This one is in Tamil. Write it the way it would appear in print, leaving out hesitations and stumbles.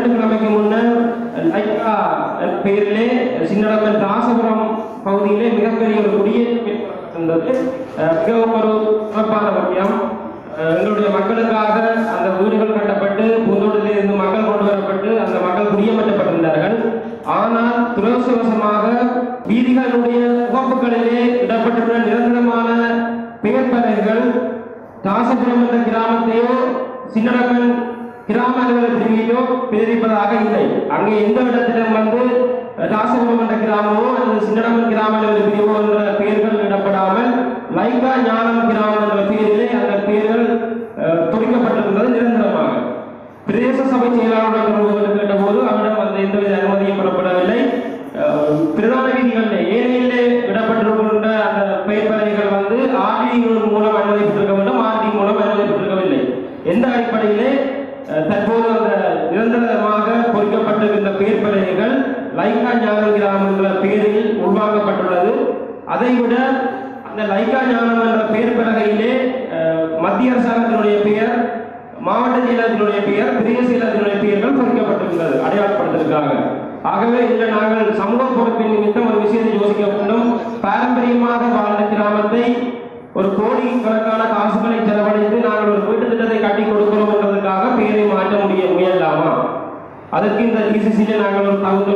2 கிழமைக்கு முன்னர் லைக்கா பெயரிலே சின்னடமன் ராசபுரம் பகுதியிலே மிகப்பெரிய ஒரு குடியேற்றம் ஏற்பட்டிருந்தது. மிகவும் ஒரு சிறப்பான விஷயம். எங்களுடைய மக்களுக்காக அந்த வீடுகள் கட்டப்பட்டு பூந்தோட்டத்திலே இருந்து மக்கள் கொண்டு வரப்பட்டு அந்த மக்கள் குடியமற்றப்பட்டிருந்தார்கள். ஆனால் துரதிர்ஷ்டவசமாக வீதிகளுடைய முகப்புகளிலே இடப்பட்டுள்ள நிரந்தரமான பெயர் பலகைகள் ராசபுரம் என்ற கிராமத்தையோ சின்னடமன் கிராம அலுவலர் பிரிவையோ பிரிப்பதாக இல்லை. அங்கே எந்த இடத்திலும் ராசபுரம் என்ற கிராமமோ அல்லது சின்னடமன் கிராம அலுவலர் பிரிவோ என்ற பெயர்கள் இடப்படாமல் லைக்கா ஞானம் கிராமம் என்ற பெயரிலே அந்த பெயர்கள் துடிக்கப்பட்டிருந்தது நிரந்தரமாக. பிரதேச சபை செயலாளருடன் கேட்டபோது அவரிடம் எந்தவித அனுமதியும் பெறப்படவில்லை. பிரதான வீதிகளில் ஏனையிலே விடப்பட்டிருக்கின்ற அந்த பெயர் பலகைகள் ஆர்டிகள் மூலம் அனுமதிப்பட்டிருக்க வேண்டும், ஆர்டி மூலம் அனுமதிப்பட்டிருக்கவில்லை. எந்த அடிப்படையிலே தற்போது அந்த நிரந்தரமாக பொறிக்கப்பட்டிருக்கின்ற பெயர் பலகைகள் லைக்கா ஞானம் கிராமம் என்ற பெயரில் உருவாக்கப்பட்டுள்ளது. அதைவிட அந்த லைக்கா ஞானம் என்ற பெயர் பலகையிலே மத்திய அரசாங்கத்தினுடைய பெயர், மாவட்ட செயலகத்தினுடைய பெயர், பிரிய செயலகத்தினுடைய பெயர்கள் பொறிக்கப்பட்டிருக்கிறது அடையாளப்படுத்துவதற்காக. ஆகவே இதில் நாங்கள் சமூக பொறுப்பின் நிமித்தம் ஒரு விஷயத்தை யோசிக்க வேண்டும். பாரம்பரியமாக வாழ்ந்த கிராமத்தை ஒரு கோடிக்கணக்கான காசுகளை செலவழித்து நாங்கள் ஒரு வீட்டு திட்டத்தை கட்டி கொடுக்கிறோம் என்பதற்காக பெயரை மாற்ற முயலாமா? அதற்கு இந்த டிசிசியிலே நாங்கள் ஒரு தகுந்த